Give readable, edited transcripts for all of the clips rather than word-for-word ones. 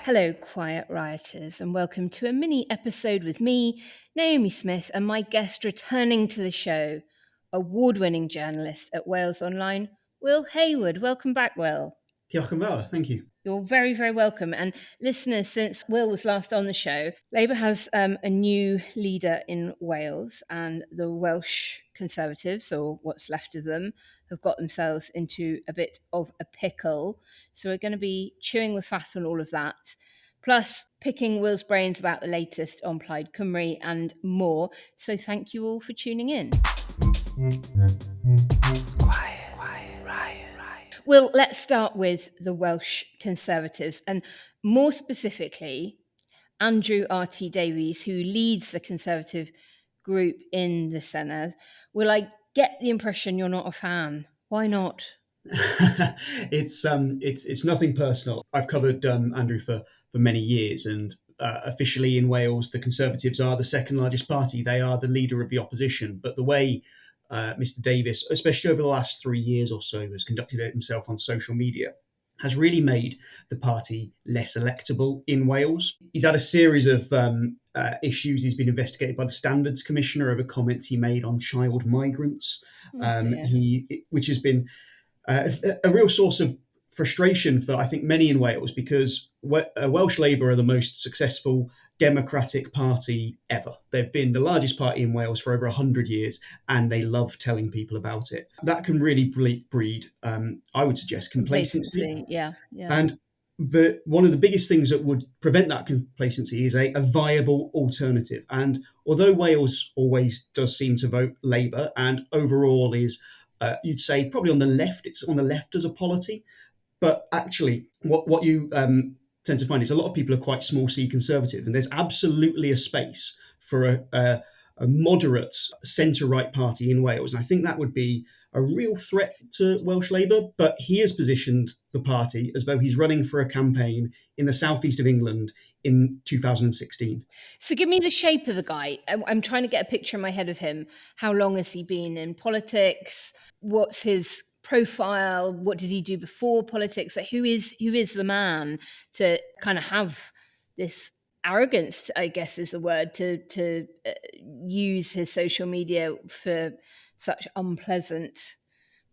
Hello, Quiet Rioters, and welcome to a mini episode with me, Naomi Smith, and my guest returning to the show, award-winning journalist at Wales Online, Will Hayward. Welcome back, Will. Diolch yn fawr, thank you. You're very, very welcome. And listeners, since Will was last on the show, Labour has a new leader in Wales, and the Welsh Conservatives, or what's left of them, have got themselves into a bit of a pickle. So we're going to be chewing the fat on all of that, plus picking Will's brains about the latest on Plaid Cymru and more. So thank you all for tuning in. Well, let's start with the Welsh Conservatives, and more specifically, Andrew R.T. Davies, who leads the Conservative group in the Senedd. Will, I get the impression you're not a fan. Why not? It's nothing personal. I've covered Andrew for many years, and officially in Wales, the Conservatives are the second largest party. They are the leader of the opposition. But the way Mr. Davies, especially over the last 3 years or so, has conducted it himself on social media, has really made the party less electable in Wales. He's had a series of issues. He's been investigated by the Standards Commissioner over comments he made on child migrants, which has been a real source of frustration for, I think, many in Wales, because Welsh Labour are the most successful democratic party ever. They've been the largest party in Wales for over 100 years, and they love telling people about it. That can really breed, I would suggest, complacency. Yeah. And one of the biggest things that would prevent that complacency is a viable alternative. And although Wales always does seem to vote Labour, and overall is, you'd say, probably on the left, it's on the left as a polity, but actually what you tend to find is a lot of people are quite small C Conservative, and there's absolutely a space for a moderate centre-right party in Wales. And I think that would be a real threat to Welsh Labour, but he has positioned the party as though he's running for a campaign in the southeast of England in 2016. So give me the shape of the guy. I'm trying to get a picture in my head of him. How long has he been in politics? What's his profile? What did he do before politics? Like, who is the man to kind of have this arrogance, I guess is the word, to use his social media for such unpleasant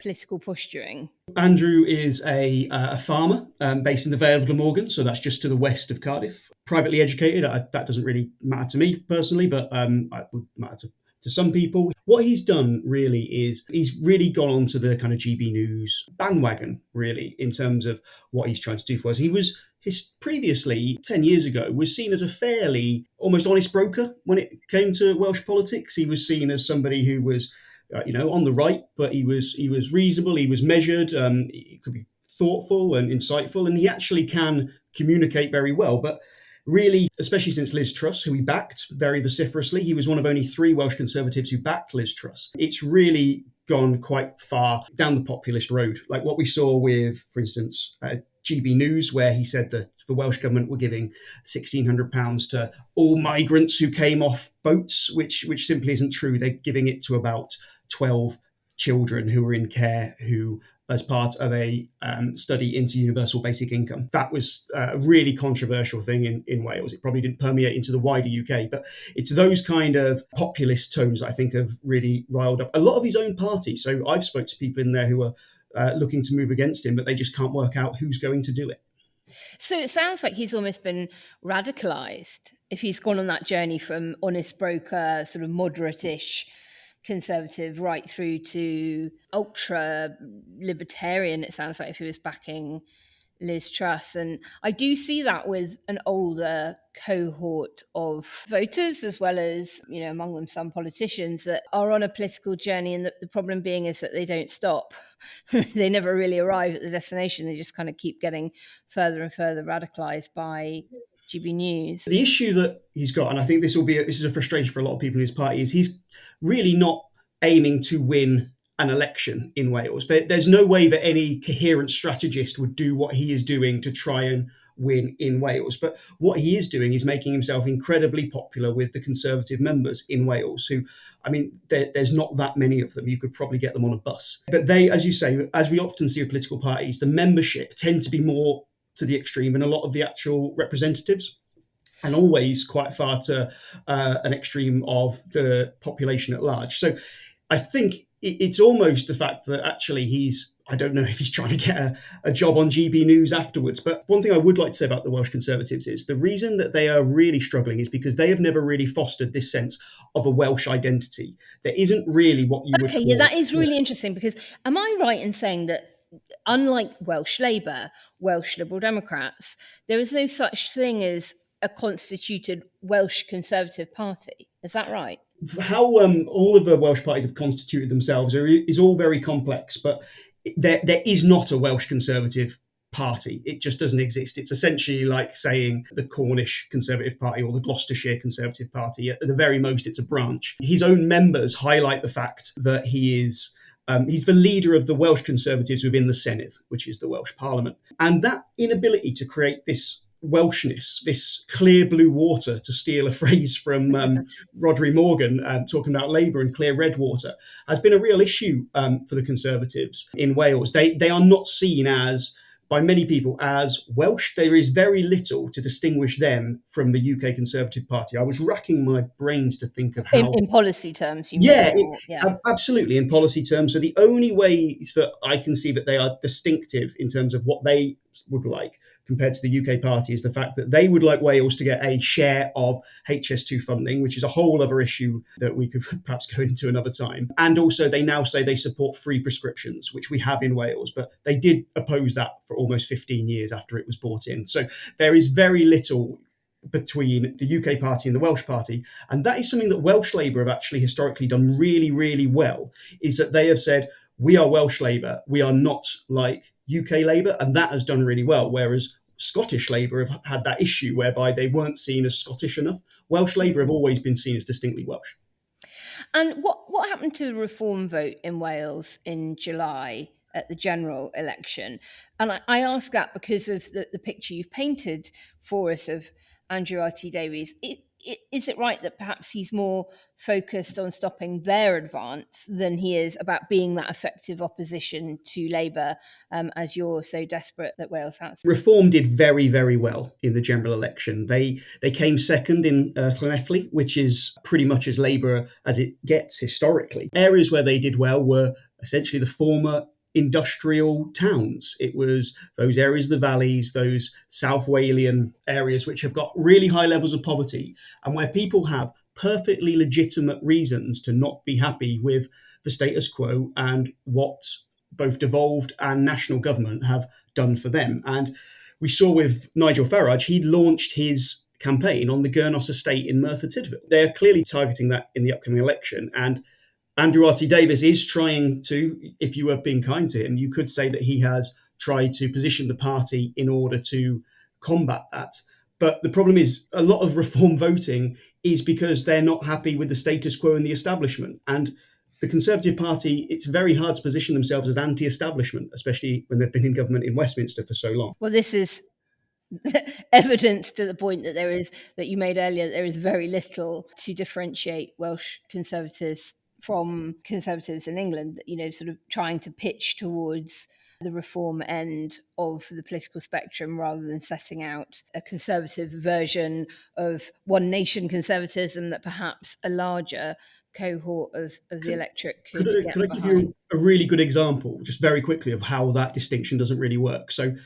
political posturing? Andrew is a farmer based in the Vale of Glamorgan, so that's just to the west of Cardiff. Privately educated, that doesn't really matter to me personally, but it would matter to some people. What he's done really is he's really gone onto the kind of GB News bandwagon, really, in terms of what he's trying to do for us. He was previously, 10 years ago, was seen as a fairly almost honest broker when it came to Welsh politics. He was seen as somebody who was on the right, but he was reasonable, he was measured, he could be thoughtful and insightful, and he actually can communicate very well. But really, especially since Liz Truss, who he backed very vociferously, he was one of only 3 Welsh Conservatives who backed Liz Truss. It's really gone quite far down the populist road, like what we saw with, for instance, GB News, where he said that the Welsh Government were giving £1,600 to all migrants who came off boats, which simply isn't true. They're giving it to about 12 children who were in care, who, as part of a study into universal basic income. That was a really controversial thing in Wales. It probably didn't permeate into the wider UK, but it's those kind of populist tones that I think have really riled up a lot of his own party. So I've spoke to people in there who are looking to move against him, but they just can't work out who's going to do it. So it sounds like he's almost been radicalised if he's gone on that journey from honest broker, sort of moderate-ish Conservative, right through to ultra libertarian. It sounds like if he was backing Liz Truss. And I do see that with an older cohort of voters, as well as, among them some politicians that are on a political journey. And the problem being is that they don't stop. They never really arrive at the destination. They just kind of keep getting further and further radicalised by GB News. The issue that he's got, and I think this is a frustration for a lot of people in his party, is he's really not aiming to win an election in Wales. There's no way that any coherent strategist would do what he is doing to try and win in Wales. But what he is doing is making himself incredibly popular with the Conservative members in Wales, who, I mean, there's not that many of them. You could probably get them on a bus. But they, as you say, as we often see with political parties, the membership tend to be more to the extreme than a lot of the actual representatives, and always quite far to an extreme of the population at large. So I think it's almost the fact that actually I don't know if he's trying to get a job on GB News afterwards. But one thing I would like to say about the Welsh Conservatives is the reason that they are really struggling is because they have never really fostered this sense of a Welsh identity. There isn't really what you would call... Okay, yeah, that is really interesting, because am I right in saying that unlike Welsh Labour, Welsh Liberal Democrats, there is no such thing as a constituted Welsh Conservative Party? Is that right? How all of the Welsh parties have constituted themselves is all very complex, but there is not a Welsh Conservative Party. It just doesn't exist. It's essentially like saying the Cornish Conservative Party or the Gloucestershire Conservative Party. At the very most, it's a branch. His own members highlight the fact that he's the leader of the Welsh Conservatives within the Senedd, which is the Welsh Parliament. And that inability to create this Welshness, this clear blue water, to steal a phrase from Rhodri Morgan, talking about Labour and clear red water, has been a real issue for the Conservatives in Wales. They are not seen as, by many people, as Welsh. There is very little to distinguish them from the UK Conservative Party. I was racking my brains to think of how... In policy terms, you mean? Yeah. Absolutely, in policy terms. So the only ways that I can see that they are distinctive in terms of what they would like compared to the UK party is the fact that they would like Wales to get a share of HS2 funding, which is a whole other issue that we could perhaps go into another time. And also they now say they support free prescriptions, which we have in Wales, but they did oppose that for almost 15 years after it was brought in. So there is very little between the UK party and the Welsh party. And that is something that Welsh Labour have actually historically done really, really well, is that they have said, we are Welsh Labour, we are not like UK Labour, and that has done really well, whereas Scottish Labour have had that issue whereby they weren't seen as Scottish enough. Welsh Labour have always been seen as distinctly Welsh. And what happened to the reform vote in Wales in July at the general election? And I ask that because of the picture you've painted for us of Andrew R.T. Davies. Is it right that perhaps he's more focused on stopping their advance than he is about being that effective opposition to Labour, as you're so desperate that Wales has? Reform did very, very well in the general election. They came second in Llanelli, which is pretty much as Labour as it gets historically. Areas where they did well were essentially the former industrial towns. It was those areas of the valleys, those South Walian areas which have got really high levels of poverty and where people have perfectly legitimate reasons to not be happy with the status quo and what both devolved and national government have done for them. And we saw with Nigel Farage, he launched his campaign on the Gurnos estate in Merthyr Tydfil. They are clearly targeting that in the upcoming election. And Andrew R.T. Davies is trying to, if you were being kind to him, you could say that he has tried to position the party in order to combat that. But the problem is a lot of reform voting is because they're not happy with the status quo and the establishment. And the Conservative Party, it's very hard to position themselves as anti-establishment, especially when they've been in government in Westminster for so long. Well, this is evidence to the point that you made earlier, there is very little to differentiate Welsh Conservatives from Conservatives in England, sort of trying to pitch towards the reform end of the political spectrum rather than setting out a conservative version of one nation conservatism that perhaps a larger cohort of the electorate could get Could I give you a really good example, just very quickly, of how that distinction doesn't really work? So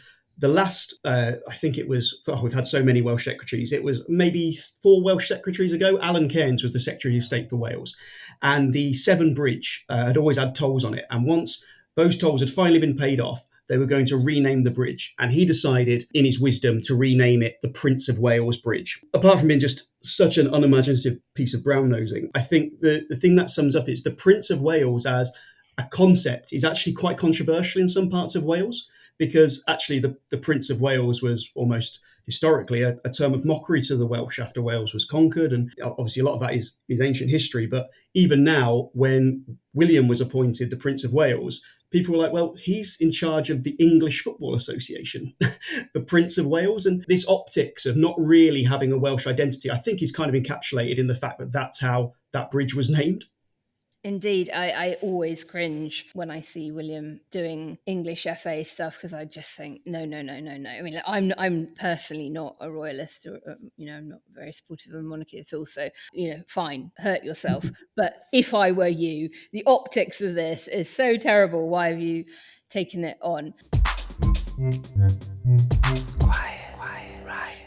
the last, I think it was, we've had so many Welsh secretaries, it was maybe 4 Welsh secretaries ago, Alan Cairns was the Secretary of State for Wales. And the Severn Bridge had always had tolls on it. And once those tolls had finally been paid off, they were going to rename the bridge. And he decided, in his wisdom, to rename it the Prince of Wales Bridge. Apart from being just such an unimaginative piece of brown-nosing, I think the thing that sums up is the Prince of Wales as a concept is actually quite controversial in some parts of Wales, because actually the Prince of Wales was almost historically a term of mockery to the Welsh after Wales was conquered. And obviously a lot of that is ancient history. But even now, when William was appointed the Prince of Wales, people were like, well, he's in charge of the English Football Association, the Prince of Wales. And this optics of not really having a Welsh identity, I think is kind of encapsulated in the fact that that's how that bridge was named. Indeed, I always cringe when I see William doing English FA stuff, because I just think, no. I mean, I'm personally not a royalist, or I'm not very supportive of the monarchy at all. So, fine, hurt yourself. But if I were you, the optics of this is so terrible. Why have you taken it on? Quiet.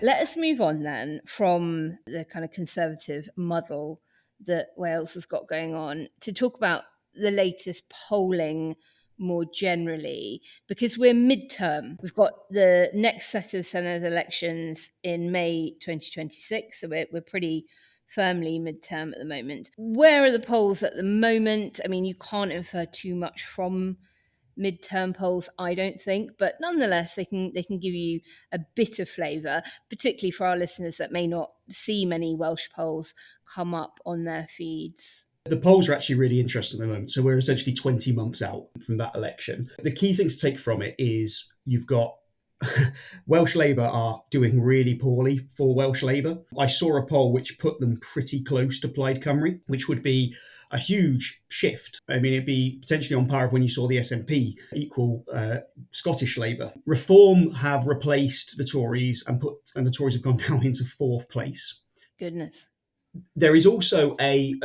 Let us move on then from the kind of conservative muddle that Wales has got going on to talk about the latest polling more generally, because we're midterm. We've got the next set of Senedd elections in May 2026, so we're pretty firmly midterm at the moment. Where are the polls at the moment? I mean, you can't infer too much from midterm polls, I don't think, but nonetheless they can give you a bit of flavour, particularly for our listeners that may not see many Welsh polls come up on their feeds. The polls are actually really interesting at the moment. So we're essentially 20 months out from that election. The key things to take from it is you've got Welsh Labour are doing really poorly for Welsh Labour. I saw a poll which put them pretty close to Plaid Cymru, which would be a huge shift. I mean, it'd be potentially on par of when you saw the SNP equal Scottish Labour. Reform have replaced the Tories and the Tories have gone down into fourth place. Goodness. There is also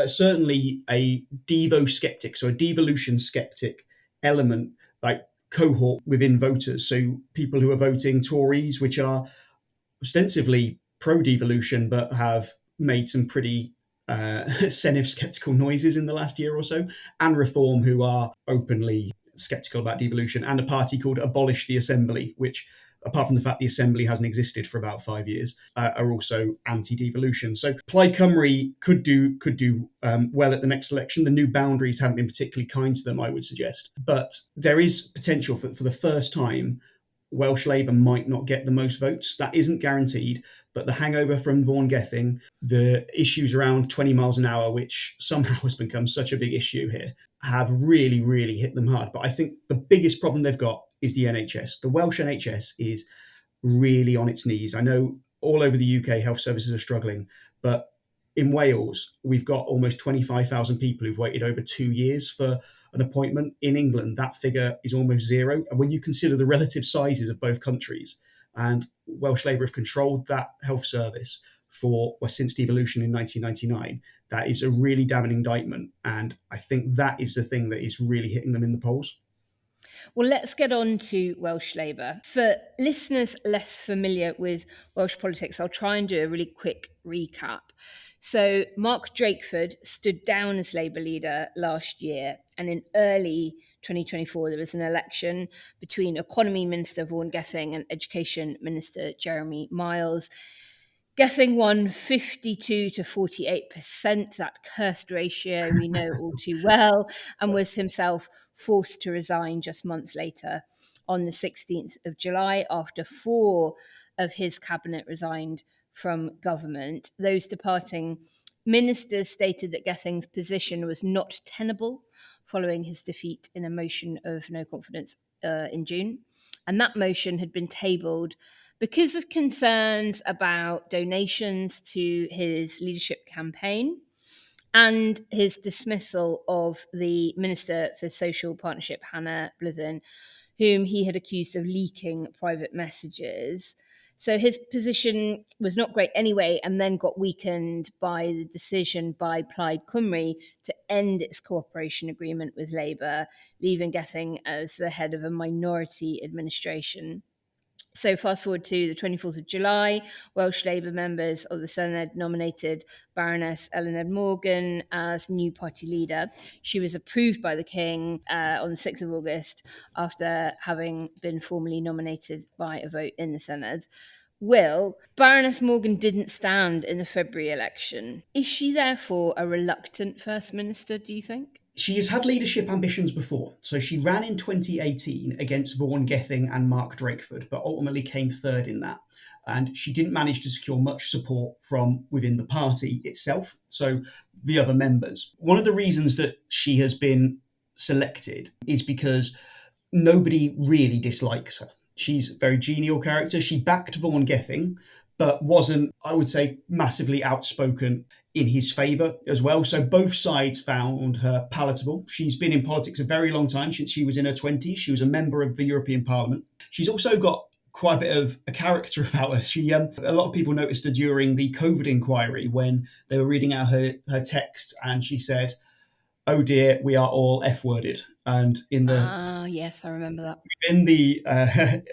certainly a Devo skeptic, so a devolution skeptic element, like cohort within voters. So people who are voting Tories, which are ostensibly pro-devolution, but have made some pretty Senedd sceptical noises in the last year or so, and Reform, who are openly sceptical about devolution, and a party called Abolish the Assembly, which, apart from the fact the Assembly hasn't existed for about 5 years, are also anti-devolution. So Plaid Cymru could do well at the next election. The new boundaries haven't been particularly kind to them, I would suggest. But there is potential for the first time Welsh Labour might not get the most votes. That isn't guaranteed, but the hangover from Vaughan Gething, the issues around 20 miles an hour, which somehow has become such a big issue here, have really, really hit them hard. But I think the biggest problem they've got is the NHS. The Welsh NHS is really on its knees. I know all over the UK health services are struggling, but in Wales, we've got almost 25,000 people who've waited over 2 years for an appointment. In England, that figure is almost zero. And when you consider the relative sizes of both countries, and Welsh Labour have controlled that health service since devolution in 1999, that is a really damning indictment. And I think that is the thing that is really hitting them in the polls. Well, let's get on to Welsh Labour. For listeners less familiar with Welsh politics, I'll try and do a really quick recap. So Mark Drakeford stood down as Labour leader last year, and in early 2024 there was an election between Economy Minister Vaughan Gething and Education Minister Jeremy Miles. Gething won 52 to 48%, that cursed ratio we know all too well, and was himself forced to resign just months later on the 16th of July after 4 of his cabinet resigned from government. Those departing ministers stated that Gething's position was not tenable following his defeat in a motion of no confidence in June. And that motion had been tabled because of concerns about donations to his leadership campaign and his dismissal of the Minister for Social Partnership, Hannah Blythyn, whom he had accused of leaking private messages. So his position was not great anyway, and then got weakened by the decision by Plaid Cymru to end its cooperation agreement with Labour, leaving Gething as the head of a minority administration. So fast forward to the 24th of July, Welsh Labour members of the Senedd nominated Baroness Eluned Morgan as new party leader. She was approved by the King on the 6th of August after having been formally nominated by a vote in the Senedd. Will, Baroness Morgan didn't stand in the February election. Is she therefore a reluctant First Minister, do you think? She has had leadership ambitions before. So she ran in 2018 against Vaughan Gething and Mark Drakeford, but ultimately came third in that. And she didn't manage to secure much support from within the party itself, so the other members. One of the reasons that she has been selected is because nobody really dislikes her. She's a very genial character. She backed Vaughan Gething, but wasn't, I would say, massively outspoken in his favour as well. So both sides found her palatable. She's been in politics a very long time, since she was in her 20s. She was a member of the European Parliament. She's also got quite a bit of a character about her. A lot of people noticed her during the COVID inquiry when they were reading out her text, and she said, "Oh dear, we are all F-worded." And yes, I remember that. in the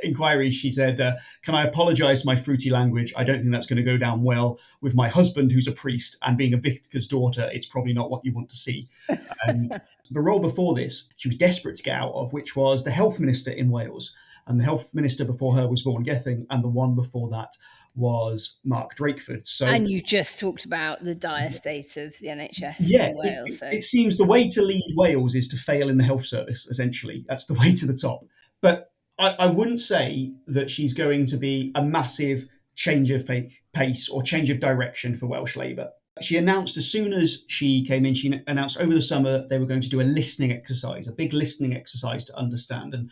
inquiry, she said, "Can I apologise for my fruity language? I don't think that's going to go down well with my husband, who's a priest, and being a vicar's daughter. It's probably not what you want to see." The role before this, she was desperate to get out of, which was the health minister in Wales. And the health minister before her was Vaughan Gething, and the one before that was Mark Drakeford. So, and you just talked about the dire state of the NHS in Wales. It seems the way to lead Wales is to fail in the health service, essentially. That's the way to the top. But I wouldn't say that she's going to be a massive change of pace or change of direction for Welsh Labour. She announced, as soon as she came in, she announced over the summer they were going to do a listening exercise, a big listening exercise to understand. And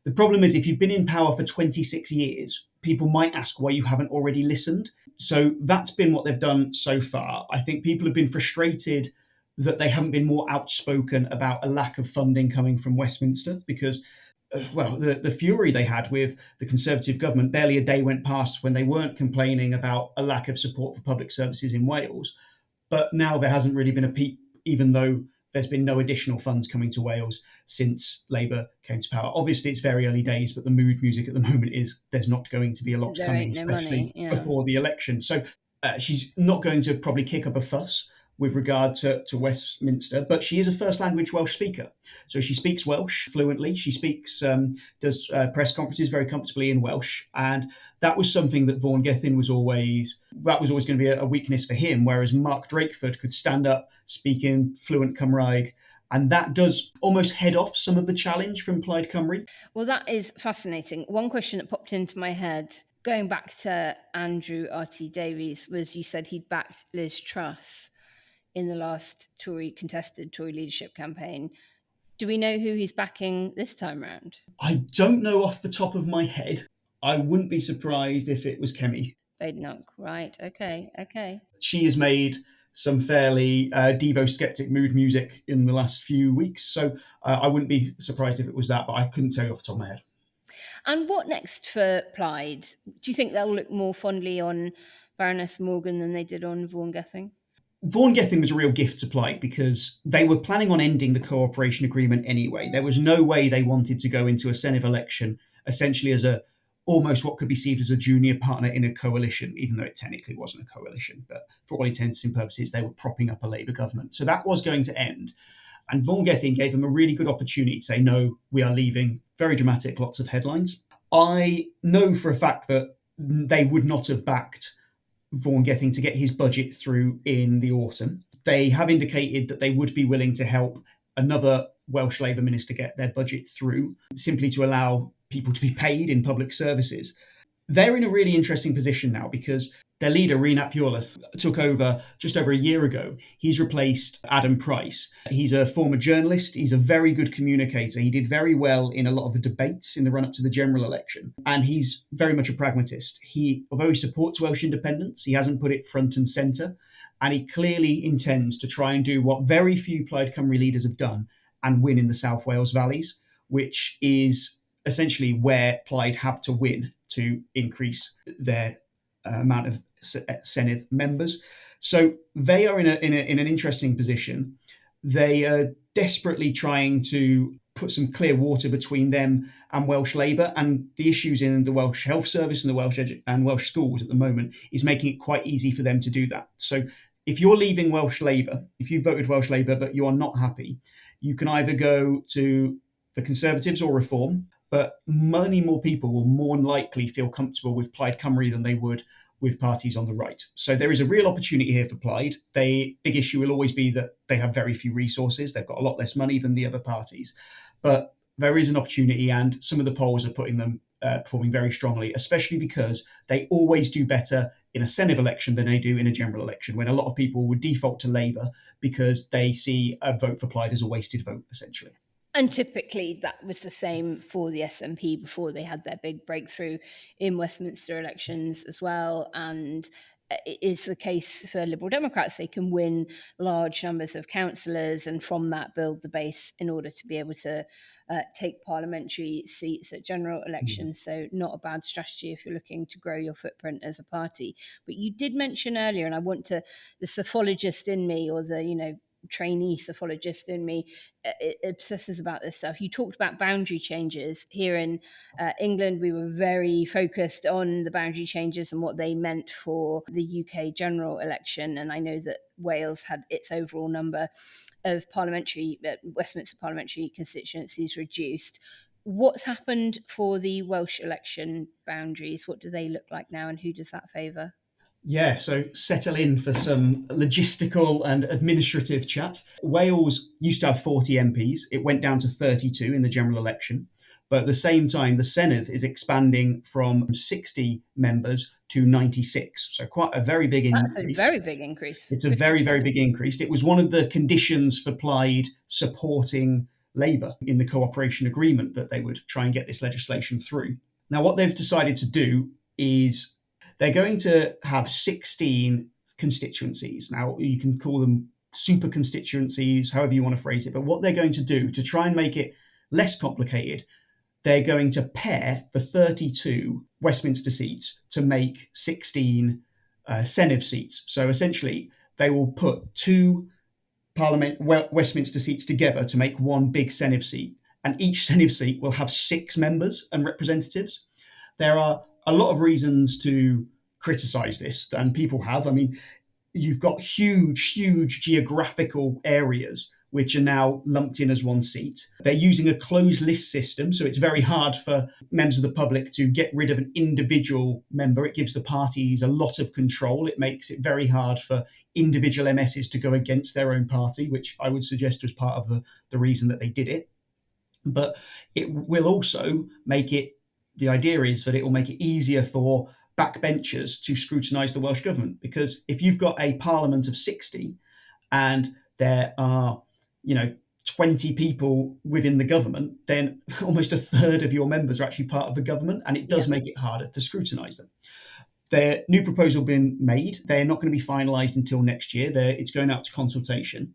the problem is, if you've been in power for 26 years, people might ask why you haven't already listened. So that's been what they've done so far. I think people have been frustrated that they haven't been more outspoken about a lack of funding coming from Westminster, because, the fury they had with the Conservative government, barely a day went past when they weren't complaining about a lack of support for public services in Wales. But now there hasn't really been a peep, even though there's been no additional funds coming to Wales since Labour came to power. Obviously, it's very early days, but the mood music at the moment is there's not going to be a lot coming, especially before the election. So she's not going to probably kick up a fuss with regard to Westminster, but she is a first language Welsh speaker. So she speaks Welsh fluently. She does press conferences very comfortably in Welsh. And that was something that Vaughan Gething was always going to be a weakness for him, whereas Mark Drakeford could stand up, speak in fluent Cymraeg, and that does almost head off some of the challenge from Plaid Cymru. Well, that is fascinating. One question that popped into my head, going back to Andrew R.T. Davies, was you said he'd backed Liz Truss in the last contested Tory leadership campaign. Do we know who he's backing this time round? I don't know off the top of my head. I wouldn't be surprised if it was Kemi. Badenoch, right. Okay. She has made some fairly Devo-skeptic mood music in the last few weeks, so I wouldn't be surprised if it was that, but I couldn't tell you off the top of my head. And what next for Plaid? Do you think they'll look more fondly on Baroness Morgan than they did on Vaughan Gething? Vaughan Gething was a real gift to Plaid because they were planning on ending the cooperation agreement anyway. There was no way they wanted to go into a Senedd election essentially as almost what could be seen as a junior partner in a coalition, even though it technically wasn't a coalition. But for all intents and purposes, they were propping up a Labour government. So that was going to end. And Vaughan Gething gave them a really good opportunity to say, no, we are leaving. Very dramatic, lots of headlines. I know for a fact that they would not have backed Vaughan Gething to get his budget through in the autumn. They have indicated that they would be willing to help another Welsh Labour minister get their budget through, simply to allow people to be paid in public services. They're in a really interesting position now because their leader, Rhys Purlath, took over just over a year ago. He's replaced Adam Price. He's a former journalist. He's a very good communicator. He did very well in a lot of the debates in the run-up to the general election. And he's very much a pragmatist. Although he supports Welsh independence, he hasn't put it front and centre. And he clearly intends to try and do what very few Plaid Cymru leaders have done and win in the South Wales valleys, which is essentially where Plaid have to win to increase their amount of Senedd members. So they are in an interesting position. They are desperately trying to put some clear water between them and Welsh Labour, and the issues in the Welsh Health Service and the Welsh schools at the moment is making it quite easy for them to do that. So if you're leaving Welsh Labour, if you voted Welsh Labour but you are not happy, you can either go to the Conservatives or Reform, but many more people will more likely feel comfortable with Plaid Cymru than they would with parties on the right. So there is a real opportunity here for Plaid. The big issue will always be that they have very few resources. They've got a lot less money than the other parties. But there is an opportunity, and some of the polls are putting them performing very strongly, especially because they always do better in a Senedd election than they do in a general election, when a lot of people would default to Labour because they see a vote for Plaid as a wasted vote, essentially. And typically that was the same for the SNP before they had their big breakthrough in Westminster elections as well. And it is the case for Liberal Democrats. They can win large numbers of councillors and from that build the base in order to be able to take parliamentary seats at general elections. So not a bad strategy if you're looking to grow your footprint as a party. But you did mention earlier, and I want to, the psophologist in me, or the, trainee psophologist in me, it obsesses about this stuff. You talked about boundary changes. Here in England, we were very focused on the boundary changes and what they meant for the UK general election. And I know that Wales had its overall number of Westminster parliamentary constituencies reduced. What's happened for the Welsh election boundaries? What do they look like now, and who does that favour? Yeah, so settle in for some logistical and administrative chat. Wales used to have 40 MPs. It went down to 32 in the general election. But at the same time, the Senedd is expanding from 60 members to 96. So quite a very big increase. That's a very big increase. It's a very, very big increase. It was one of the conditions for Plaid supporting Labour in the cooperation agreement that they would try and get this legislation through. Now, what they've decided to do is they're going to have 16 constituencies. Now, you can call them super constituencies, however you want to phrase it. But what they're going to do to try and make it less complicated, they're going to pair the 32 Westminster seats to make 16 Senedd seats. So essentially, they will put two Westminster seats together to make one big Senedd seat. And each Senedd seat will have 6 members and representatives. There are a lot of reasons to criticise this, and people have. I mean, you've got huge geographical areas which are now lumped in as one seat. They're using a closed list system, so it's very hard for members of the public to get rid of an individual member. It gives the parties a lot of control. It makes it very hard for individual MSs to go against their own party, which I would suggest was part of the reason that they did it. But it will also make it, the idea is that it will make it easier for backbenchers to scrutinise the Welsh government, because if you've got a parliament of 60 and there are 20 people within the government, then almost a third of your members are actually part of the government, and it does make it harder to scrutinise them. Their new proposal been made. They're not going to be finalised until next year. It's going out to consultation.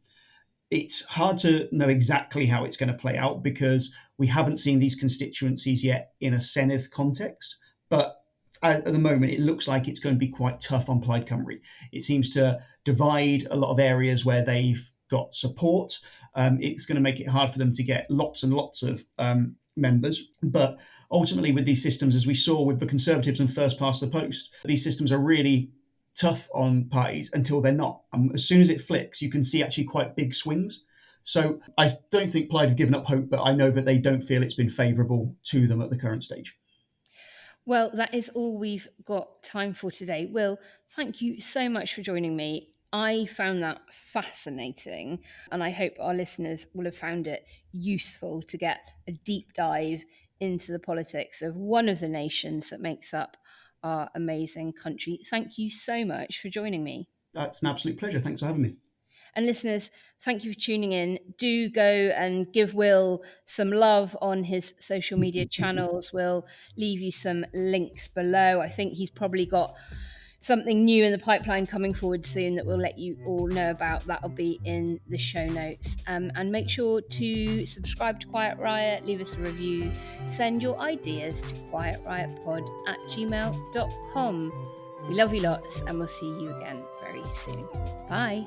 It's hard to know exactly how it's going to play out because we haven't seen these constituencies yet in a Senedd context. But at the moment, it looks like it's going to be quite tough on Plaid Cymru. It seems to divide a lot of areas where they've got support. It's going to make it hard for them to get lots and lots of members. But ultimately, with these systems, as we saw with the Conservatives and first past the post, these systems are really tough on parties until they're not. As soon as it flicks, you can see actually quite big swings. So I don't think Plaid have given up hope, but I know that they don't feel it's been favourable to them at the current stage. Well, that is all we've got time for today. Will, thank you so much for joining me. I found that fascinating, and I hope our listeners will have found it useful to get a deep dive into the politics of one of the nations that makes up our amazing country. Thank you so much for joining me. It's an absolute pleasure. Thanks for having me. And listeners, thank you for tuning in. Do go and give Will some love on his social media channels. We'll leave you some links below. I think he's probably got something new in the pipeline coming forward soon that we'll let you all know about. That'll be in the show notes. And make sure to subscribe to Quiet Riot, leave us a review, send your ideas to quietriotpod@gmail.com. We love you lots, and we'll see you again very soon. Bye.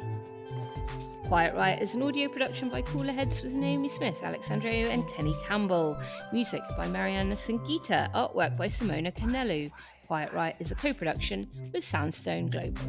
Quiet Riot is an audio production by Cooler Heads with Naomi Smith, Andreou and Kenny Campbell. Music by Mariana Sangita. Artwork by Simona Canello. Quiet Riot is a co-production with SandStone Global.